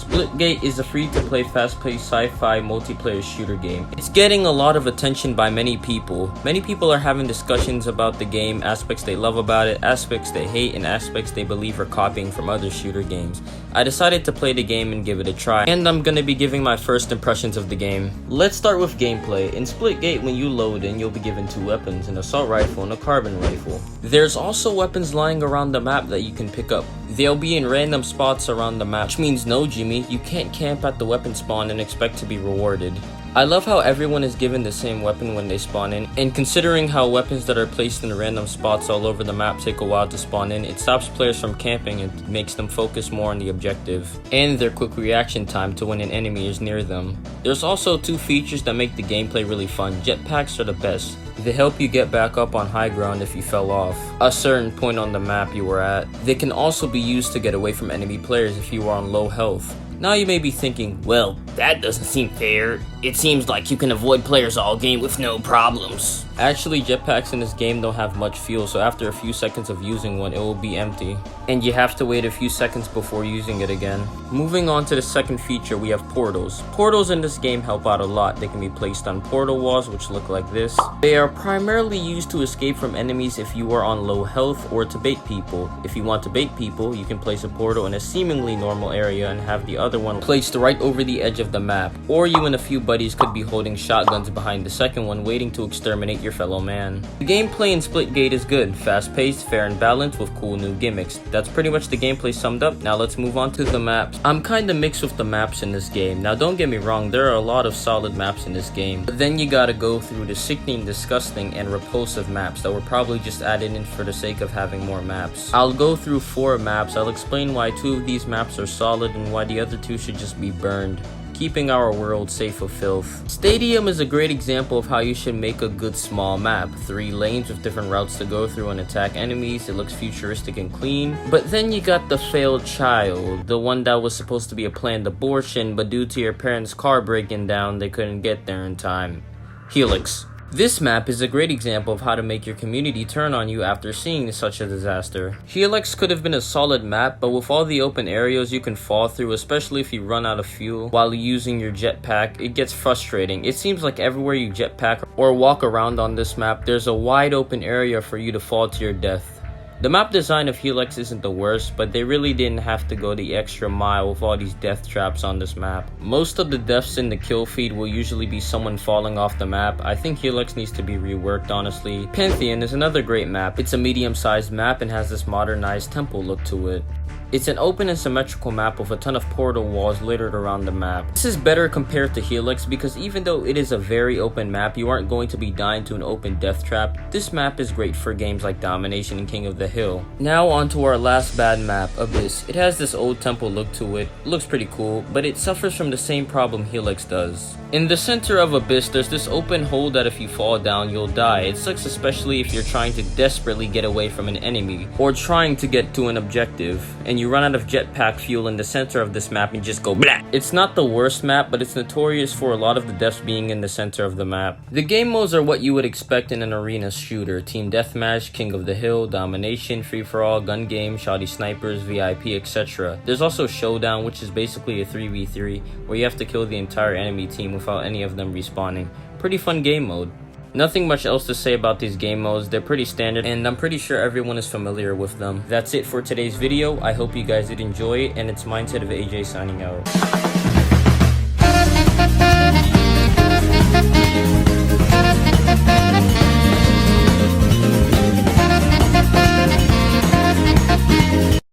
Spiltgate is a free-to-play, fast-paced sci-fi multiplayer shooter game. It's getting a lot of attention by many people. Many people are having discussions about the game, aspects they love about it, aspects they hate, and aspects they believe are copying from other shooter games. I decided to play the game and give it a try, and I'm gonna be giving my first impressions of the game. Let's start with gameplay. In Spiltgate, when you load in, you'll be given two weapons, an assault rifle and a carbine rifle. There's also weapons lying around the map that you can pick up. They'll be in random spots around the map, which means no, Jimmy, you can't camp at the weapon spawn and expect to be rewarded. I love how everyone is given the same weapon when they spawn in, and considering how weapons that are placed in random spots all over the map take a while to spawn in, it stops players from camping and makes them focus more on the objective and their quick reaction time to when an enemy is near them. There's also two features that make the gameplay really fun. Jetpacks are the best. They help you get back up on high ground if you fell off a certain point on the map you were at. They can also be used to get away from enemy players if you are on low health. Now you may be thinking, well, that doesn't seem fair. It seems like you can avoid players all game with no problems. Actually, jetpacks in this game don't have much fuel, so after a few seconds of using one, it will be empty. And you have to wait a few seconds before using it again. Moving on to the second feature, we have portals. Portals in this game help out a lot. They can be placed on portal walls, which look like this. They are primarily used to escape from enemies if you are on low health or to bait people. If you want to bait people, you can place a portal in a seemingly normal area and have the other one placed right over the edge of the map. Or you and a few buddies could be holding shotguns behind the second one, waiting to exterminate your fellow man. The gameplay in Spiltgate is good, fast-paced, fair and balanced with cool new gimmicks. That's pretty much the gameplay summed up. Now let's move on to the maps. I'm kinda mixed with the maps in this game. Now don't get me wrong, there are a lot of solid maps in this game, but then you gotta go through the sickening, disgusting, and repulsive maps that were probably just added in for the sake of having more maps. I'll go through 4 maps. I'll explain why 2 of these maps are solid and why the other 2 should just be burned, keeping our world safe of filth. Stadium is a great example of how you should make a good small map. 3 lanes with different routes to go through and attack enemies. It looks futuristic and clean. But then you got the failed child, the one that was supposed to be a planned abortion, but due to your parents' car breaking down, they couldn't get there in time. Helix. This map is a great example of how to make your community turn on you after seeing such a disaster. Helix could have been a solid map, but with all the open areas you can fall through, especially if you run out of fuel while using your jetpack, it gets frustrating. It seems like everywhere you jetpack or walk around on this map, there's a wide open area for you to fall to your death. The map design of Helix isn't the worst, but they really didn't have to go the extra mile with all these death traps on this map. Most of the deaths in the kill feed will usually be someone falling off the map. I think Helix needs to be reworked, honestly. Pantheon is another great map. It's a medium-sized map and has this modernized temple look to it. It's an open and symmetrical map with a ton of portal walls littered around the map. This is better compared to Helix because even though it is a very open map, you aren't going to be dying to an open death trap. This map is great for games like Domination and King of the Hill. Now on to our last bad map, Abyss. It has this old temple look to it. Looks pretty cool, but it suffers from the same problem Helix does. In the center of Abyss, there's this open hole that if you fall down, you'll die. It sucks especially if you're trying to desperately get away from an enemy or trying to get to an objective, and you run out of jetpack fuel in the center of this map and just go blah. It's not the worst map, but it's notorious for a lot of the deaths being in the center of the map. The game modes are what you would expect in an arena shooter: Team Deathmatch, King of the Hill, Domination, Free-for-all, Gun Game, Shoddy Snipers, VIP, etc. There's also Showdown, which is basically a 3v3 where you have to kill the entire enemy team without any of them respawning. Pretty fun game mode. Nothing much else to say about these game modes. They're pretty standard and I'm pretty sure everyone is familiar with them. That's it for today's video. I hope you guys did enjoy it, and it's Mindset of AJ signing out.